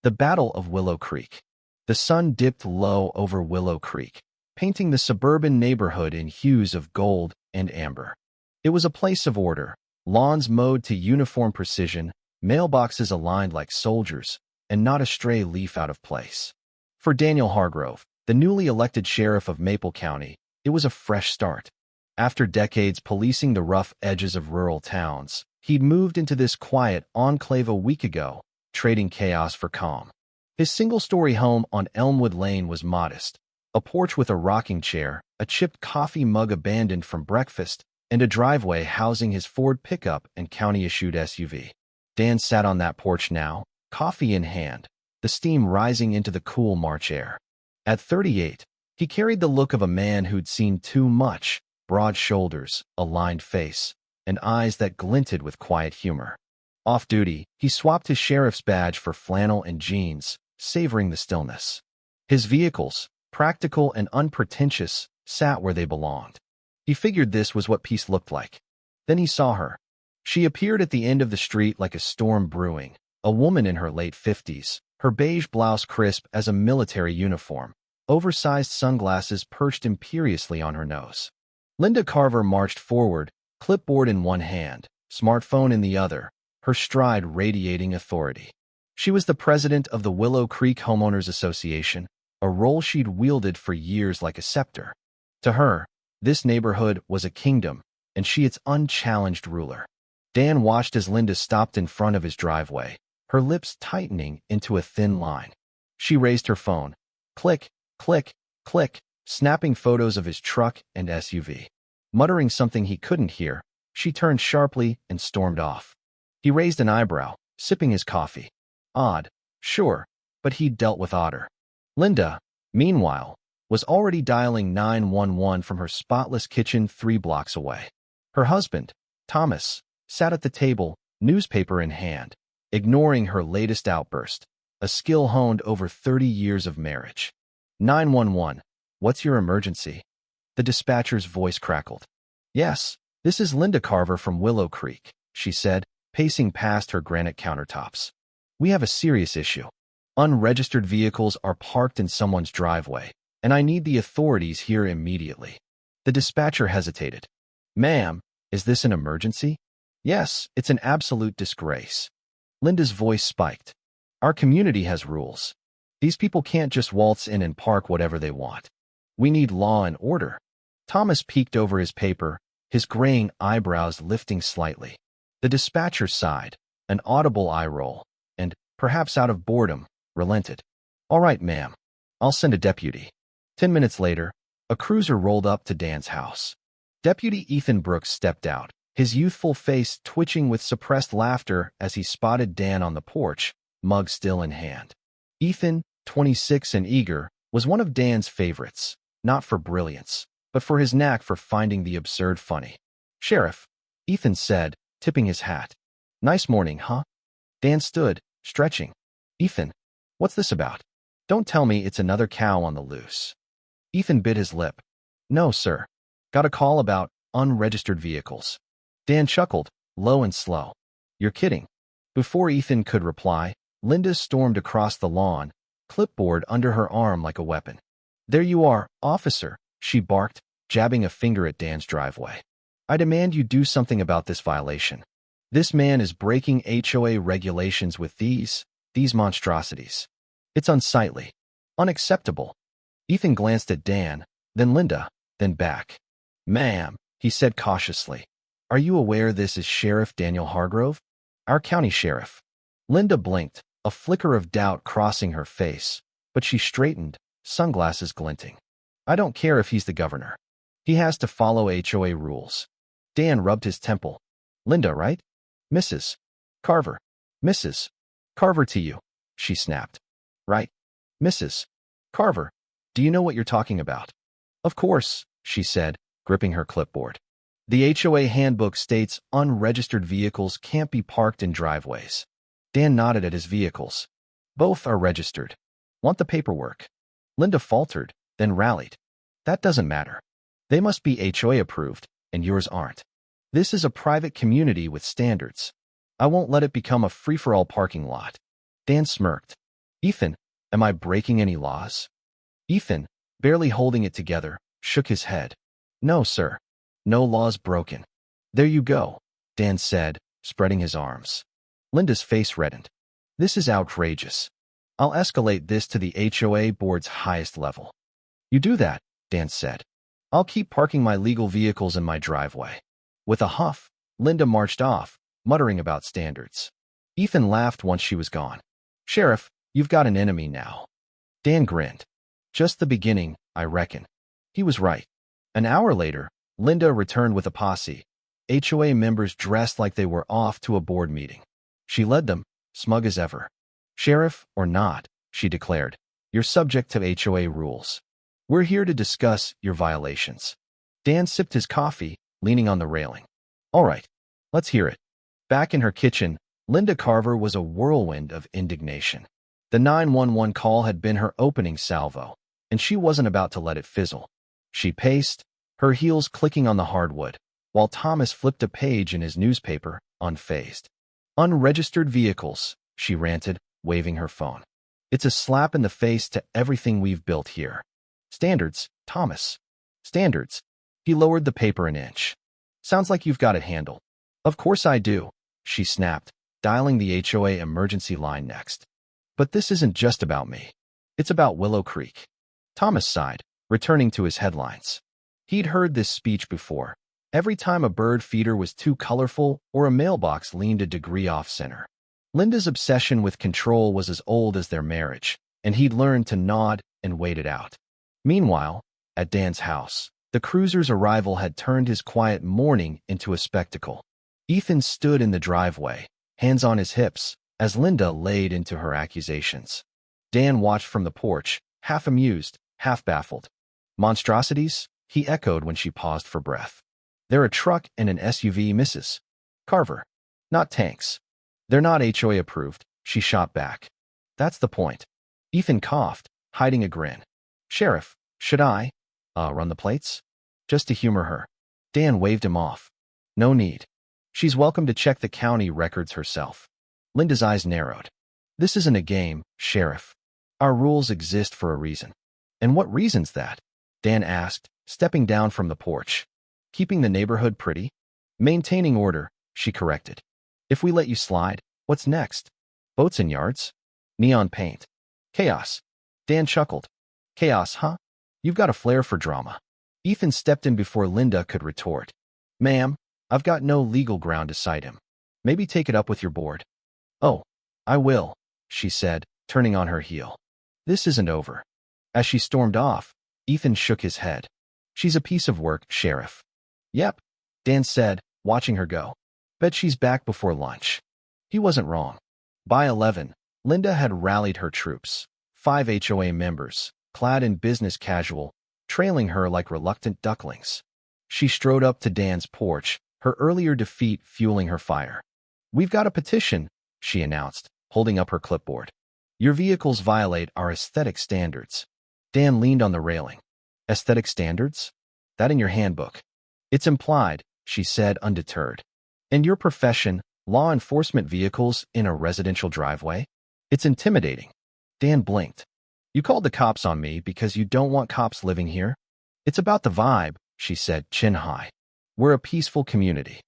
The Battle of Willow Creek. The sun dipped low over Willow Creek, painting the suburban neighborhood in hues of gold and amber. It was a place of order, lawns mowed to uniform precision, mailboxes aligned like soldiers, and not a stray leaf out of place. For Daniel Hargrove, the newly elected sheriff of Maple County, it was a fresh start. After decades policing the rough edges of rural towns, he'd moved into this quiet enclave a week ago, trading chaos for calm. His single-story home on Elmwood Lane was modest, a porch with a rocking chair, a chipped coffee mug abandoned from breakfast, and a driveway housing his Ford pickup and county-issued SUV. Dan sat on that porch now, coffee in hand, the steam rising into the cool March air. At 38, he carried the look of a man who'd seen too much: broad shoulders, a lined face, and eyes that glinted with quiet humor. Off-duty, he swapped his sheriff's badge for flannel and jeans, savoring the stillness. His vehicles, practical and unpretentious, sat where they belonged. He figured this was what peace looked like. Then he saw her. She appeared at the end of the street like a storm brewing, a woman in her late 50s, her beige blouse crisp as a military uniform, oversized sunglasses perched imperiously on her nose. Linda Carver marched forward, clipboard in one hand, smartphone in the other, her stride radiating authority. She was the president of the Willow Creek Homeowners Association, a role she'd wielded for years like a scepter. To her, this neighborhood was a kingdom, and she its unchallenged ruler. Dan watched as Linda stopped in front of his driveway, her lips tightening into a thin line. She raised her phone. Click, click, click, snapping photos of his truck and SUV. Muttering something he couldn't hear, she turned sharply and stormed off. He raised an eyebrow, sipping his coffee. Odd, sure, but he'd dealt with odder. Linda, meanwhile, was already dialing 911 from her spotless kitchen 3 blocks away. Her husband, Thomas, sat at the table, newspaper in hand, ignoring her latest outburst, a skill honed over 30 years of marriage. 911, what's your emergency? The dispatcher's voice crackled. Yes, this is Linda Carver from Willow Creek, she said, pacing past her granite countertops. We have a serious issue. Unregistered vehicles are parked in someone's driveway, and I need the authorities here immediately. The dispatcher hesitated. Ma'am, is this an emergency? Yes, it's an absolute disgrace. Linda's voice spiked. Our community has rules. These people can't just waltz in and park whatever they want. We need law and order. Thomas peeked over his paper, his graying eyebrows lifting slightly. The dispatcher sighed, an audible eye roll, and, perhaps out of boredom, relented. All right, ma'am. I'll send a deputy. 10 minutes later, a cruiser rolled up to Dan's house. Deputy Ethan Brooks stepped out, his youthful face twitching with suppressed laughter as he spotted Dan on the porch, mug still in hand. Ethan, 26 and eager, was one of Dan's favorites, not for brilliance, but for his knack for finding the absurd funny. Sheriff, Ethan said, tipping his hat. Nice morning, huh? Dan stood, stretching. Ethan, what's this about? Don't tell me it's another cow on the loose. Ethan bit his lip. No, sir. Got a call about unregistered vehicles. Dan chuckled, low and slow. You're kidding. Before Ethan could reply, Linda stormed across the lawn, clipboard under her arm like a weapon. There you are, officer, she barked, jabbing a finger at Dan's driveway. I demand you do something about this violation. This man is breaking HOA regulations with these monstrosities. It's unsightly. Unacceptable. Ethan glanced at Dan, then Linda, then back. Ma'am, he said cautiously, are you aware this is Sheriff Daniel Hargrove? Our county sheriff. Linda blinked, a flicker of doubt crossing her face, but she straightened, sunglasses glinting. I don't care if he's the governor. He has to follow HOA rules. Dan rubbed his temple. Linda, right? Mrs. Carver. Mrs. Carver to you, she snapped. Right. Mrs. Carver. Do you know what you're talking about? Of course, she said, gripping her clipboard. The HOA handbook states unregistered vehicles can't be parked in driveways. Dan nodded at his vehicles. Both are registered. Want the paperwork? Linda faltered, then rallied. That doesn't matter. They must be HOA approved, and yours aren't. This is a private community with standards. I won't let it become a free-for-all parking lot. Dan smirked. Ethan, am I breaking any laws? Ethan, barely holding it together, shook his head. No, sir. No laws broken. There you go, Dan said, spreading his arms. Linda's face reddened. This is outrageous. I'll escalate this to the HOA board's highest level. You do that, Dan said. I'll keep parking my legal vehicles in my driveway. With a huff, Linda marched off, muttering about standards. Ethan laughed once she was gone. Sheriff, you've got an enemy now. Dan grinned. Just the beginning, I reckon. He was right. An hour later, Linda returned with a posse. HOA members dressed like they were off to a board meeting. She led them, smug as ever. Sheriff or not, she declared, you're subject to HOA rules. We're here to discuss your violations. Dan sipped his coffee, leaning on the railing. All right, let's hear it. Back in her kitchen, Linda Carver was a whirlwind of indignation. The 911 call had been her opening salvo, and she wasn't about to let it fizzle. She paced, her heels clicking on the hardwood, while Thomas flipped a page in his newspaper, unfazed. Unregistered vehicles, she ranted, waving her phone. It's a slap in the face to everything we've built here. Standards, Thomas. Standards. He lowered the paper an inch. Sounds like you've got it handled. Of course I do, she snapped, dialing the HOA emergency line next. But this isn't just about me. It's about Willow Creek. Thomas sighed, returning to his headlines. He'd heard this speech before, every time a bird feeder was too colorful or a mailbox leaned a degree off-center. Linda's obsession with control was as old as their marriage, and he'd learned to nod and wait it out. Meanwhile, at Dan's house, the cruiser's arrival had turned his quiet morning into a spectacle. Ethan stood in the driveway, hands on his hips, as Linda laid into her accusations. Dan watched from the porch, half amused, half baffled. Monstrosities? He echoed when she paused for breath. They're a truck and an SUV, Mrs. Carver. Not tanks. They're not HOA approved, she shot back. That's the point. Ethan coughed, hiding a grin. Sheriff, should I, run the plates? Just to humor her. Dan waved him off. No need. She's welcome to check the county records herself. Linda's eyes narrowed. This isn't a game, Sheriff. Our rules exist for a reason. And what reason's that? Dan asked, stepping down from the porch. Keeping the neighborhood pretty? Maintaining order, she corrected. If we let you slide, what's next? Boats and yards? Neon paint. Chaos. Dan chuckled. Chaos, huh? You've got a flair for drama. Ethan stepped in before Linda could retort. Ma'am, I've got no legal ground to cite him. Maybe take it up with your board. Oh, I will, she said, turning on her heel. This isn't over. As she stormed off, Ethan shook his head. She's a piece of work, Sheriff. Yep, Dan said, watching her go. Bet she's back before lunch. He wasn't wrong. By 11, Linda had rallied her troops, 5 HOA members, clad in business casual, trailing her like reluctant ducklings. She strode up to Dan's porch, her earlier defeat fueling her fire. We've got a petition, she announced, holding up her clipboard. Your vehicles violate our aesthetic standards. Dan leaned on the railing. Aesthetic standards? That in your handbook. It's implied, she said, undeterred. And your profession, law enforcement vehicles in a residential driveway? It's intimidating. Dan blinked. You called the cops on me because you don't want cops living here? It's about the vibe, she said, chin high. We're a peaceful community.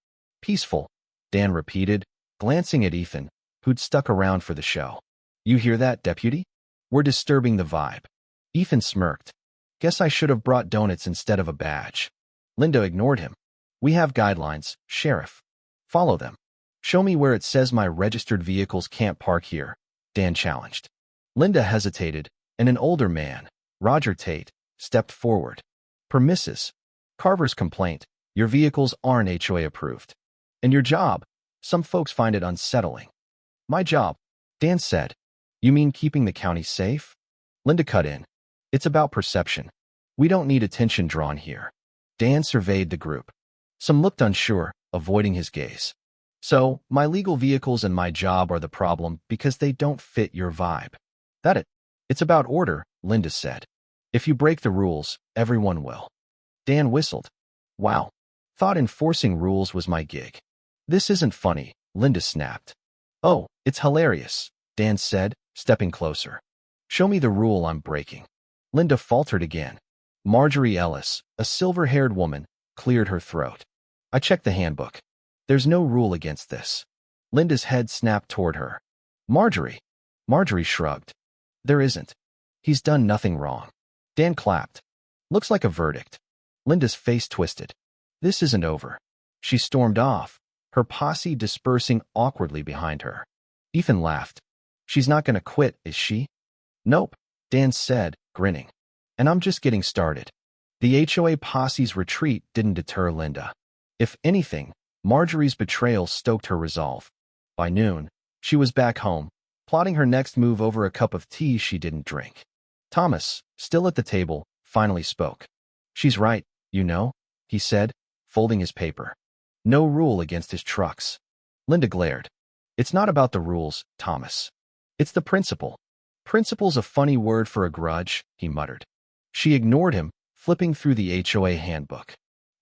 Peaceful, Dan repeated, glancing at Ethan, who'd stuck around for the show. You hear that, deputy? We're disturbing the vibe. Ethan smirked. Guess I should have brought donuts instead of a badge. Linda ignored him. We have guidelines, Sheriff. Follow them. Show me where it says my registered vehicles can't park here, Dan challenged. Linda hesitated, and an older man, Roger Tate, stepped forward. Per Mrs. Carver's complaint, your vehicles aren't HOA approved. And your job, some folks find it unsettling. My job, Dan said. You mean keeping the county safe? Linda cut in. It's about perception. We don't need attention drawn here. Dan surveyed the group. Some looked unsure, avoiding his gaze. So, my legal vehicles and my job are the problem because they don't fit your vibe. That it. It's about order, Linda said. If you break the rules, everyone will. Dan whistled. Wow. Thought enforcing rules was my gig. This isn't funny, Linda snapped. Oh, it's hilarious, Dan said, stepping closer. Show me the rule I'm breaking. Linda faltered again. Marjorie Ellis, a silver-haired woman, cleared her throat. I checked the handbook. There's no rule against this. Linda's head snapped toward her. Marjorie. Marjorie shrugged. There isn't. He's done nothing wrong. Dan clapped. Looks like a verdict. Linda's face twisted. This isn't over. She stormed off, her posse dispersing awkwardly behind her. Ethan laughed. She's not going to quit, is she? Nope, Dan said, grinning. And I'm just getting started. The HOA posse's retreat didn't deter Linda. If anything, Marjorie's betrayal stoked her resolve. By noon, she was back home, plotting her next move over a cup of tea she didn't drink. Thomas, still at the table, finally spoke. She's right, you know, he said, folding his paper. No rule against his trucks. Linda glared. It's not about the rules, Thomas. It's the principle. Principle's a funny word for a grudge, he muttered. She ignored him, flipping through the HOA handbook.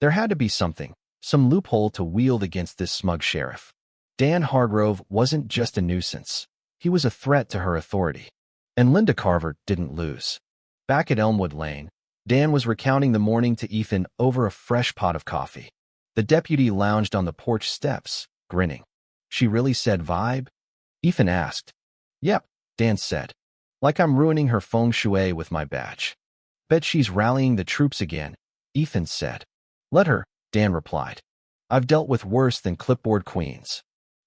There had to be something, some loophole to wield against this smug sheriff. Dan Hargrove wasn't just a nuisance. He was a threat to her authority. And Linda Carver didn't lose. Back at Elmwood Lane, Dan was recounting the morning to Ethan over a fresh pot of coffee. The deputy lounged on the porch steps, grinning. She really said vibe? Ethan asked. Yep, Dan said. Like I'm ruining her feng shui with my badge. Bet she's rallying the troops again, Ethan said. Let her, Dan replied. I've dealt with worse than clipboard queens.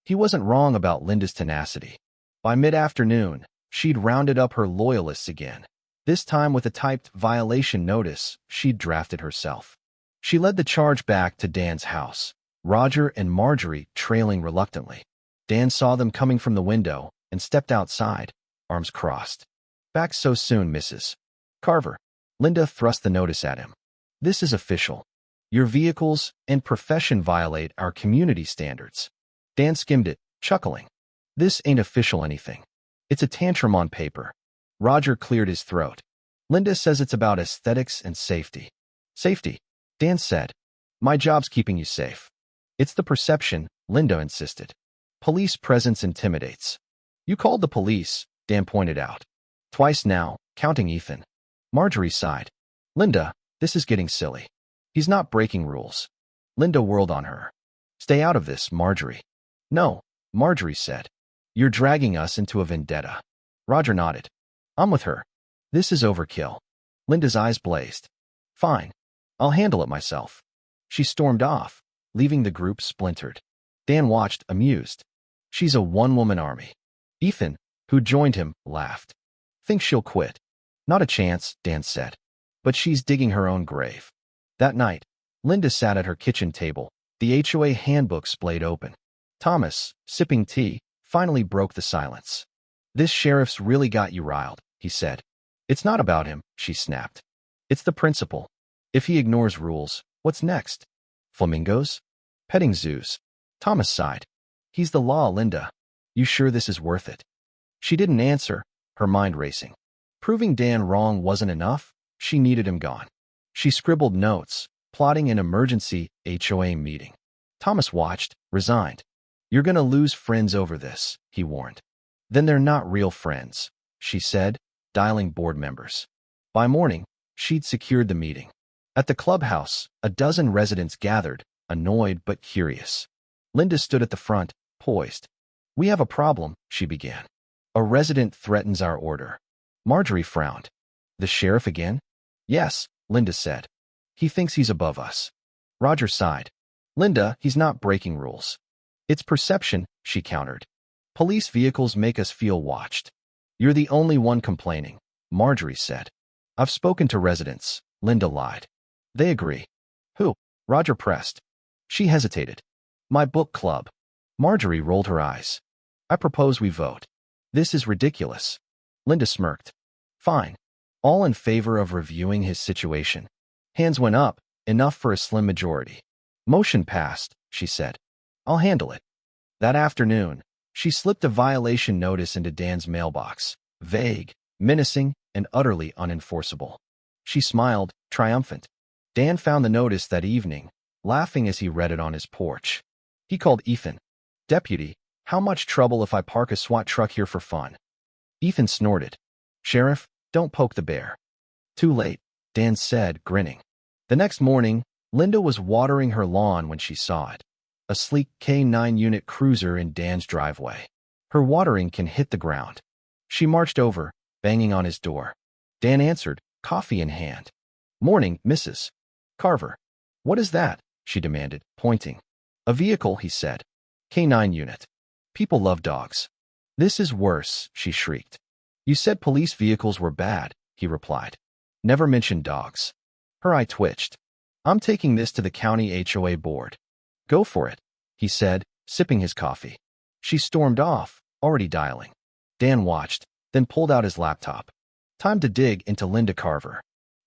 He wasn't wrong about Linda's tenacity. By mid-afternoon, she'd rounded up her loyalists again. This time with a typed violation notice she'd drafted herself. She led the charge back to Dan's house, Roger and Marjorie trailing reluctantly. Dan saw them coming from the window and stepped outside, arms crossed. Back so soon, Mrs. Carver. Linda thrust the notice at him. This is official. Your vehicles and profession violate our community standards. Dan skimmed it, chuckling. This ain't official anything. It's a tantrum on paper. Roger cleared his throat. Linda says it's about aesthetics and safety. Safety, Dan said. My job's keeping you safe. It's the perception, Linda insisted. Police presence intimidates. You called the police, Dan pointed out. Twice now, counting Ethan. Marjorie sighed. Linda, this is getting silly. He's not breaking rules. Linda whirled on her. Stay out of this, Marjorie. No, Marjorie said. You're dragging us into a vendetta. Roger nodded. I'm with her. This is overkill. Linda's eyes blazed. Fine. I'll handle it myself. She stormed off, leaving the group splintered. Dan watched, amused. She's a one-woman army. Ethan, who joined him, laughed. Thinks she'll quit. Not a chance, Dan said. But she's digging her own grave. That night, Linda sat at her kitchen table, the HOA handbook splayed open. Thomas, sipping tea, finally broke the silence. This sheriff's really got you riled, he said. It's not about him, she snapped. It's the principle. If he ignores rules, what's next? Flamingos? Petting zoos? Thomas sighed. He's the law, Linda. You sure this is worth it? She didn't answer, her mind racing. Proving Dan wrong wasn't enough, she needed him gone. She scribbled notes, plotting an emergency HOA meeting. Thomas watched, resigned. You're gonna lose friends over this, he warned. Then they're not real friends, she said, dialing board members. By morning, she'd secured the meeting. At the clubhouse, a dozen residents gathered, annoyed but curious. Linda stood at the front, poised. We have a problem, she began. A resident threatens our order. Marjorie frowned. The sheriff again? Yes, Linda said. He thinks he's above us. Roger sighed. Linda, he's not breaking rules. It's perception, she countered. Police vehicles make us feel watched. You're the only one complaining, Marjorie said. I've spoken to residents, Linda lied. They agree. Who? Roger pressed. She hesitated. My book club. Marjorie rolled her eyes. I propose we vote. This is ridiculous. Linda smirked. Fine. All in favor of reviewing his situation. Hands went up, enough for a slim majority. Motion passed, she said. I'll handle it. That afternoon, she slipped a violation notice into Dan's mailbox, vague, menacing, and utterly unenforceable. She smiled, triumphant. Dan found the notice that evening, laughing as he read it on his porch. He called Ethan. Deputy, how much trouble if I park a SWAT truck here for fun? Ethan snorted. Sheriff, don't poke the bear. Too late, Dan said, grinning. The next morning, Linda was watering her lawn when she saw it. A sleek K9 unit cruiser in Dan's driveway. Her watering can hit the ground. She marched over, banging on his door. Dan answered, coffee in hand. Morning, Mrs. Carver. What is that? She demanded, pointing. A vehicle, he said. K9 unit. People love dogs. This is worse, she shrieked. You said police vehicles were bad, he replied. Never mentioned dogs. Her eye twitched. I'm taking this to the county HOA board. Go for it, he said, sipping his coffee. She stormed off, already dialing. Dan watched, then pulled out his laptop. Time to dig into Linda Carver.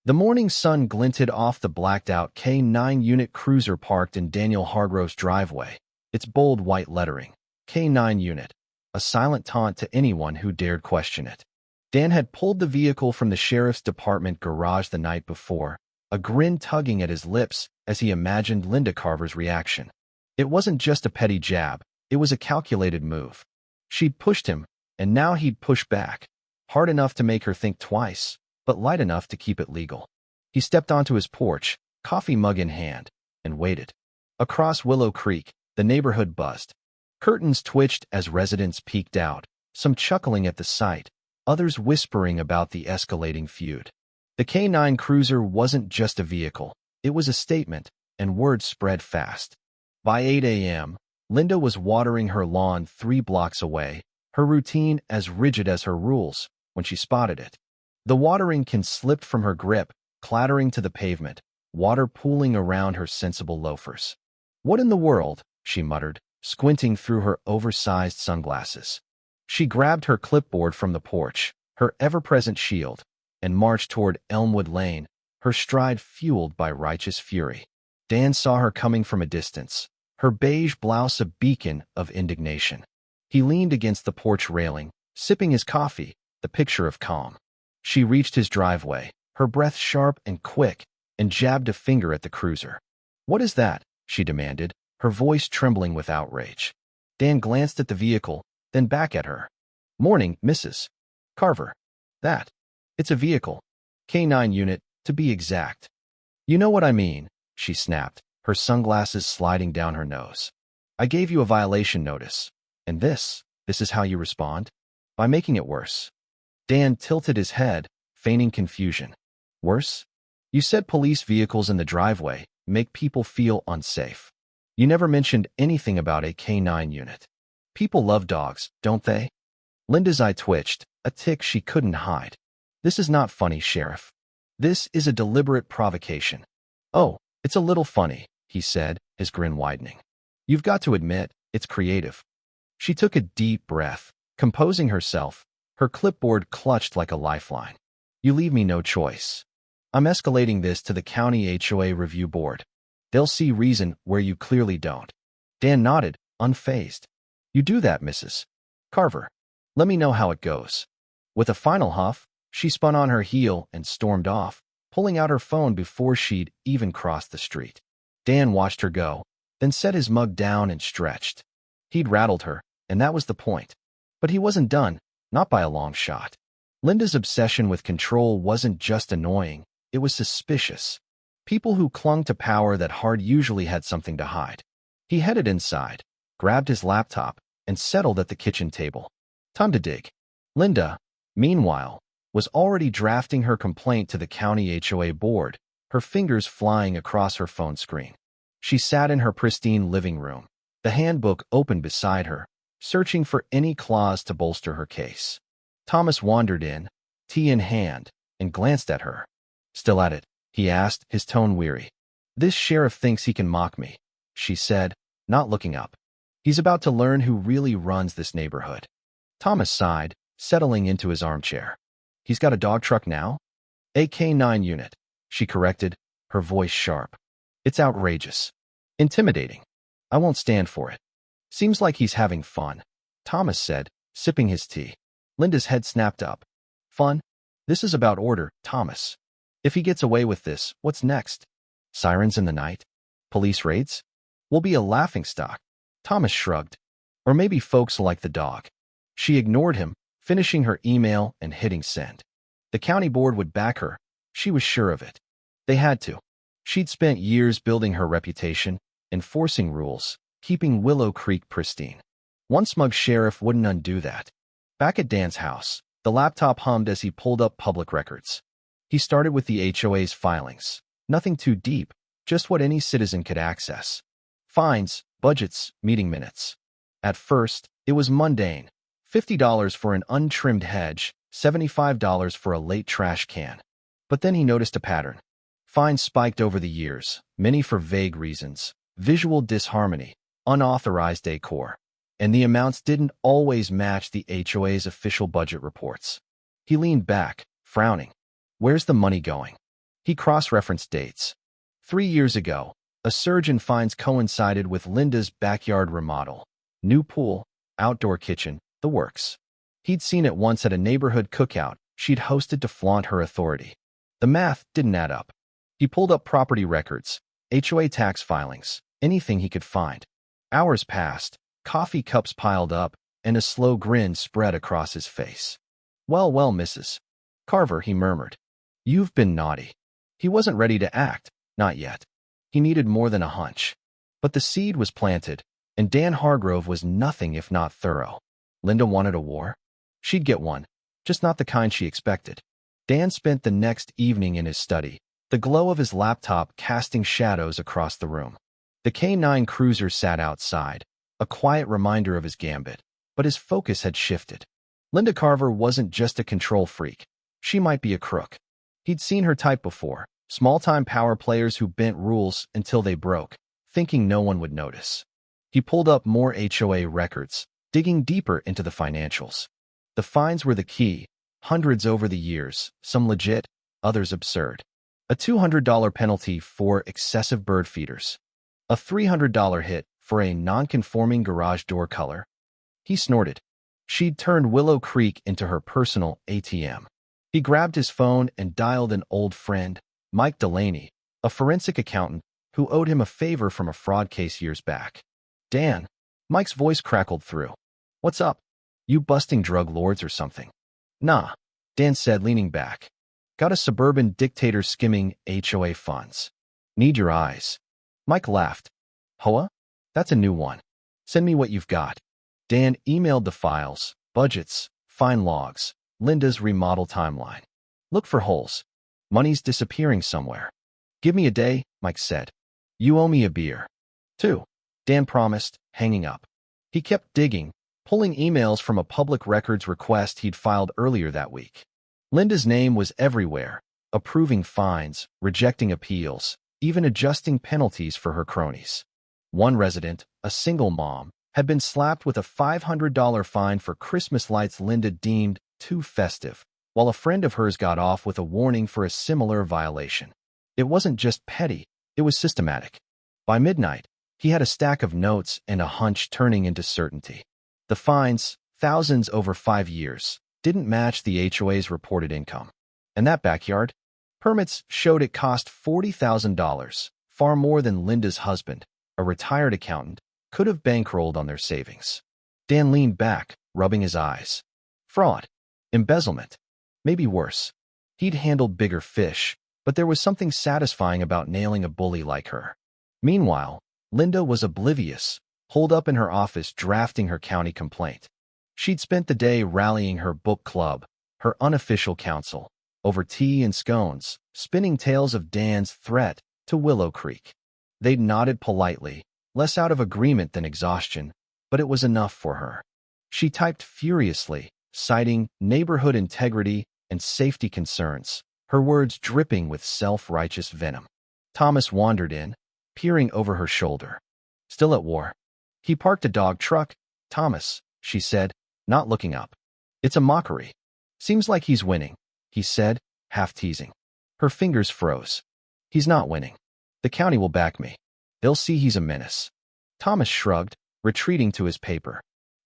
The morning sun glinted off the blacked-out K9 unit cruiser parked in Daniel Hargrove's driveway. Its bold white lettering, K9 unit, a silent taunt to anyone who dared question it. Dan had pulled the vehicle from the sheriff's department garage the night before, a grin tugging at his lips as he imagined Linda Carver's reaction. It wasn't just a petty jab, it was a calculated move. She'd pushed him, and now he'd push back, hard enough to make her think twice, but light enough to keep it legal. He stepped onto his porch, coffee mug in hand, and waited. Across Willow Creek, the neighborhood buzzed. Curtains twitched as residents peeked out, some chuckling at the sight, others whispering about the escalating feud. The K9 cruiser wasn't just a vehicle, it was a statement, and word spread fast. By 8 a.m., Linda was watering her lawn 3 blocks away, her routine as rigid as her rules, when she spotted it. The watering can slipped from her grip, clattering to the pavement, water pooling around her sensible loafers. What in the world? She muttered, squinting through her oversized sunglasses. She grabbed her clipboard from the porch, her ever-present shield, and marched toward Elmwood Lane, her stride fueled by righteous fury. Dan saw her coming from a distance, her beige blouse a beacon of indignation. He leaned against the porch railing, sipping his coffee, the picture of calm. She reached his driveway, her breath sharp and quick, and jabbed a finger at the cruiser. What is that? She demanded, her voice trembling with outrage. Dan glanced at the vehicle, then back at her. Morning, Mrs. Carver. That. It's a vehicle. K9 unit, to be exact. You know what I mean, she snapped, her sunglasses sliding down her nose. I gave you a violation notice. And this is how you respond? By making it worse. Dan tilted his head, feigning confusion. Worse? You said police vehicles in the driveway make people feel unsafe. You never mentioned anything about a K9 unit. People love dogs, don't they? Linda's eye twitched, a tick she couldn't hide. This is not funny, Sheriff. This is a deliberate provocation. Oh, it's a little funny, he said, his grin widening. You've got to admit, it's creative. She took a deep breath, composing herself, her clipboard clutched like a lifeline. You leave me no choice. I'm escalating this to the county HOA review board. They'll see reason where you clearly don't. Dan nodded, unfazed. You do that, Mrs. Carver. Let me know how it goes. With a final huff, she spun on her heel and stormed off, pulling out her phone before she'd even crossed the street. Dan watched her go, then set his mug down and stretched. He'd rattled her, and that was the point. But he wasn't done, not by a long shot. Linda's obsession with control wasn't just annoying, it was suspicious. People who clung to power that hard usually had something to hide. He headed inside, grabbed his laptop, and settled at the kitchen table. Time to dig. Linda, meanwhile, was already drafting her complaint to the county HOA board, her fingers flying across her phone screen. She sat in her pristine living room, the handbook open beside her, searching for any clause to bolster her case. Thomas wandered in, tea in hand, and glanced at her. Still at it, he asked, his tone weary. This sheriff thinks he can mock me, she said, not looking up. He's about to learn who really runs this neighborhood. Thomas sighed, settling into his armchair. He's got a dog truck now? A K9 unit, she corrected, her voice sharp. It's outrageous. Intimidating. I won't stand for it. Seems like he's having fun, Thomas said, sipping his tea. Linda's head snapped up. Fun? This is about order, Thomas. If he gets away with this, what's next? Sirens in the night? Police raids? We'll be a laughingstock. Thomas shrugged. Or maybe folks like the dog. She ignored him, finishing her email and hitting send. The county board would back her. She was sure of it. They had to. She'd spent years building her reputation, enforcing rules, keeping Willow Creek pristine. One smug sheriff wouldn't undo that. Back at Dan's house, the laptop hummed as he pulled up public records. He started with the HOA's filings. Nothing too deep, just what any citizen could access. Fines, budgets, meeting minutes. At first, it was mundane. $50 for an untrimmed hedge, $75 for a late trash can. But then he noticed a pattern. Fines spiked over the years, many for vague reasons, visual disharmony, unauthorized decor. And the amounts didn't always match the HOA's official budget reports. He leaned back, frowning. Where's the money going? He cross-referenced dates. 3 years ago, a surge in fines coincided with Linda's backyard remodel. New pool, outdoor kitchen, the works. He'd seen it once at a neighborhood cookout she'd hosted to flaunt her authority. The math didn't add up. He pulled up property records, HOA tax filings, anything he could find. Hours passed, coffee cups piled up, and a slow grin spread across his face. Well, Mrs. Carver, he murmured. You've been naughty. He wasn't ready to act, not yet. He needed more than a hunch. But the seed was planted, and Dan Hargrove was nothing if not thorough. Linda wanted a war? She'd get one, just not the kind she expected. Dan spent the next evening in his study, the glow of his laptop casting shadows across the room. The K9 Cruiser sat outside, a quiet reminder of his gambit, but his focus had shifted. Linda Carver wasn't just a control freak. She might be a crook. He'd seen her type before, small-time power players who bent rules until they broke, thinking no one would notice. He pulled up more HOA records, digging deeper into the financials. The fines were the key, hundreds over the years, some legit, others absurd. A $200 penalty for excessive bird feeders. A $300 hit for a non-conforming garage door color. He snorted. She'd turned Willow Creek into her personal ATM. He grabbed his phone and dialed an old friend, Mike Delaney, a forensic accountant who owed him a favor from a fraud case years back. Dan, Mike's voice crackled through. What's up? You busting drug lords or something? Nah, Dan said, leaning back. Got a suburban dictator skimming HOA funds. Need your eyes. Mike laughed. HOA? That's a new one. Send me what you've got. Dan emailed the files, budgets, fine logs, Linda's remodel timeline. Look for holes. Money's disappearing somewhere. Give me a day, Mike said. You owe me a beer. 2. Dan promised, hanging up. He kept digging, pulling emails from a public records request he'd filed earlier that week. Linda's name was everywhere, approving fines, rejecting appeals, even adjusting penalties for her cronies. One resident, a single mom, had been slapped with a $500 fine for Christmas lights Linda deemed too festive, while a friend of hers got off with a warning for a similar violation. It wasn't just petty, it was systematic. By midnight, he had a stack of notes and a hunch turning into certainty. The fines, thousands over 5 years, didn't match the HOA's reported income. And that backyard? Permits showed it cost $40,000, far more than Linda's husband, a retired accountant, could have bankrolled on their savings. Dan leaned back, rubbing his eyes. Fraud. Embezzlement. Maybe worse. He'd handled bigger fish, but there was something satisfying about nailing a bully like her. Meanwhile, Linda was oblivious, holed up in her office drafting her county complaint. She'd spent the day rallying her book club, her unofficial counsel, over tea and scones, spinning tales of Dan's threat to Willow Creek. They'd nodded politely, less out of agreement than exhaustion, but it was enough for her. She typed furiously, citing neighborhood integrity and safety concerns, her words dripping with self-righteous venom. Thomas wandered in, peering over her shoulder. Still at war. He parked a dog truck. Thomas, she said, not looking up. It's a mockery. Seems like he's winning, he said, half teasing. Her fingers froze. He's not winning. The county will back me. They'll see he's a menace. Thomas shrugged, retreating to his paper.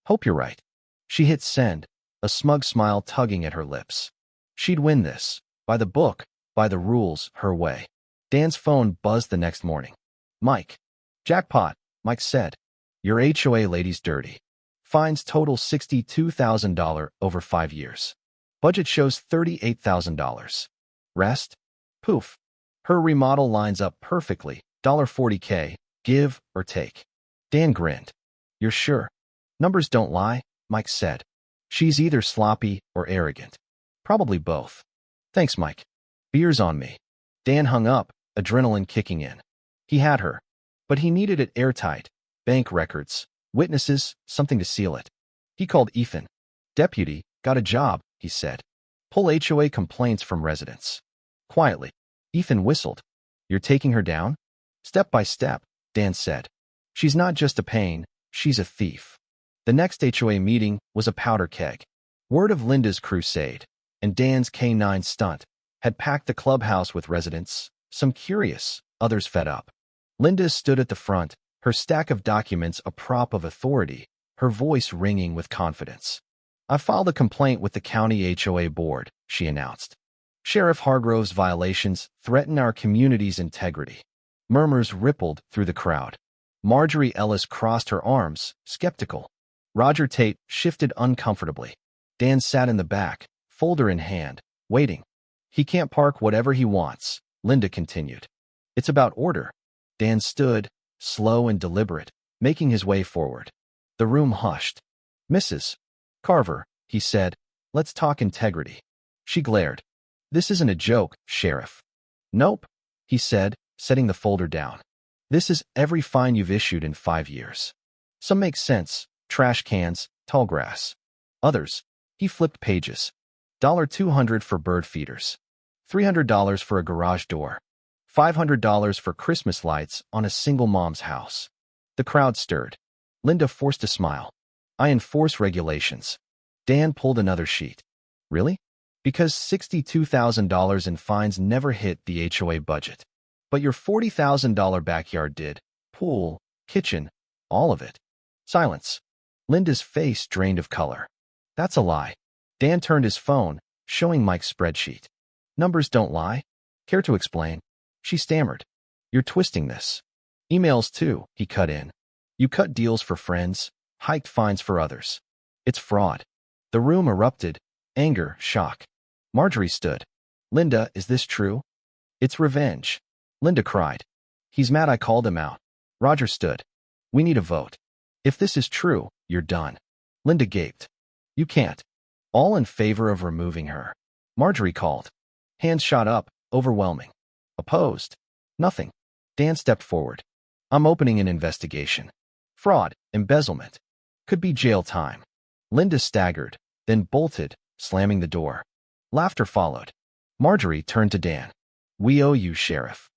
Hope you're right. She hit send, a smug smile tugging at her lips. She'd win this, by the book, by the rules, her way. Dan's phone buzzed the next morning. Mike. Jackpot, Mike said. Your HOA lady's dirty. Fines total $62,000 over 5 years. Budget shows $38,000. Rest? Poof. Her remodel lines up perfectly. $40K, give or take. Dan grinned. You're sure? Numbers don't lie, Mike said. She's either sloppy or arrogant. Probably both. Thanks, Mike. Beer's on me. Dan hung up, adrenaline kicking in. He had her, but he needed it airtight. Bank records, witnesses, something to seal it. He called Ethan. Deputy, got a job, he said. Pull HOA complaints from residents. Quietly, Ethan whistled. You're taking her down? Step by step, Dan said. She's not just a pain, she's a thief. The next HOA meeting was a powder keg. Word of Linda's crusade and Dan's K9 stunt had packed the clubhouse with residents, some curious, others fed up. Linda stood at the front, her stack of documents a prop of authority, her voice ringing with confidence. I filed a complaint with the county HOA board, she announced. Sheriff Hargrove's violations threaten our community's integrity. Murmurs rippled through the crowd. Marjorie Ellis crossed her arms, skeptical. Roger Tate shifted uncomfortably. Dan sat in the back, folder in hand, waiting. He can't park whatever he wants, Linda continued. It's about order. Dan stood, slow and deliberate, making his way forward. The room hushed. Mrs. Carver, he said, let's talk integrity. She glared. This isn't a joke, Sheriff. Nope, he said, setting the folder down. This is every fine you've issued in 5 years. Some make sense, trash cans, tall grass. Others, he flipped pages. $200 for bird feeders. $300 for a garage door. $500 for Christmas lights on a single mom's house. The crowd stirred. Linda forced a smile. I enforce regulations. Dan pulled another sheet. Really? Because $62,000 in fines never hit the HOA budget. But your $40,000 backyard did. Pool, kitchen, all of it. Silence. Linda's face drained of color. That's a lie. Dan turned his phone, showing Mike's spreadsheet. Numbers don't lie. Care to explain? She stammered. You're twisting this. Emails too, he cut in. You cut deals for friends, hiked fines for others. It's fraud. The room erupted. Anger, shock. Marjorie stood. Linda, is this true? It's revenge. Linda cried. He's mad I called him out. Roger stood. We need a vote. If this is true, you're done. Linda gaped. You can't. All in favor of removing her. Marjorie called. Hands shot up, overwhelming. Opposed. Nothing. Dan stepped forward. I'm opening an investigation. Fraud, embezzlement. Could be jail time. Linda staggered, then bolted, slamming the door. Laughter followed. Marjorie turned to Dan. We owe you, Sheriff.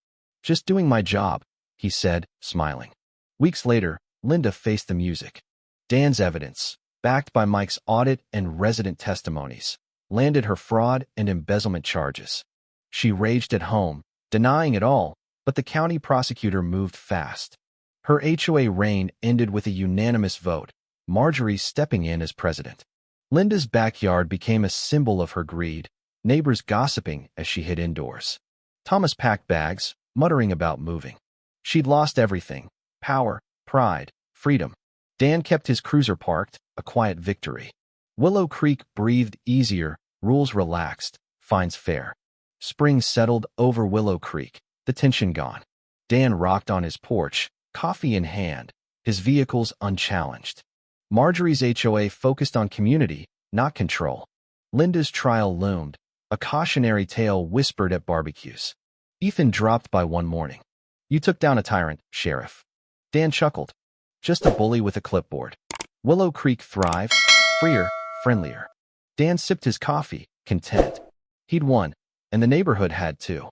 Just doing my job, he said, smiling. Weeks later, Linda faced the music. Dan's evidence, backed by Mike's audit and resident testimonies, landed her fraud and embezzlement charges. She raged at home, denying it all, but the county prosecutor moved fast. Her HOA reign ended with a unanimous vote, Marjorie stepping in as president. Linda's backyard became a symbol of her greed, neighbors gossiping as she hid indoors. Thomas packed bags, muttering about moving. She'd lost everything: power, pride, freedom. Dan kept his cruiser parked, a quiet victory. Willow Creek breathed easier, rules relaxed, fines fair. Spring settled over Willow Creek, the tension gone. Dan rocked on his porch, coffee in hand, his vehicles unchallenged. Marjorie's HOA focused on community, not control. Linda's trial loomed, a cautionary tale whispered at barbecues. Ethan dropped by one morning. You took down a tyrant, Sheriff. Dan chuckled. Just a bully with a clipboard. Willow Creek thrived, freer, friendlier. Dan sipped his coffee, content. He'd won, and the neighborhood had too.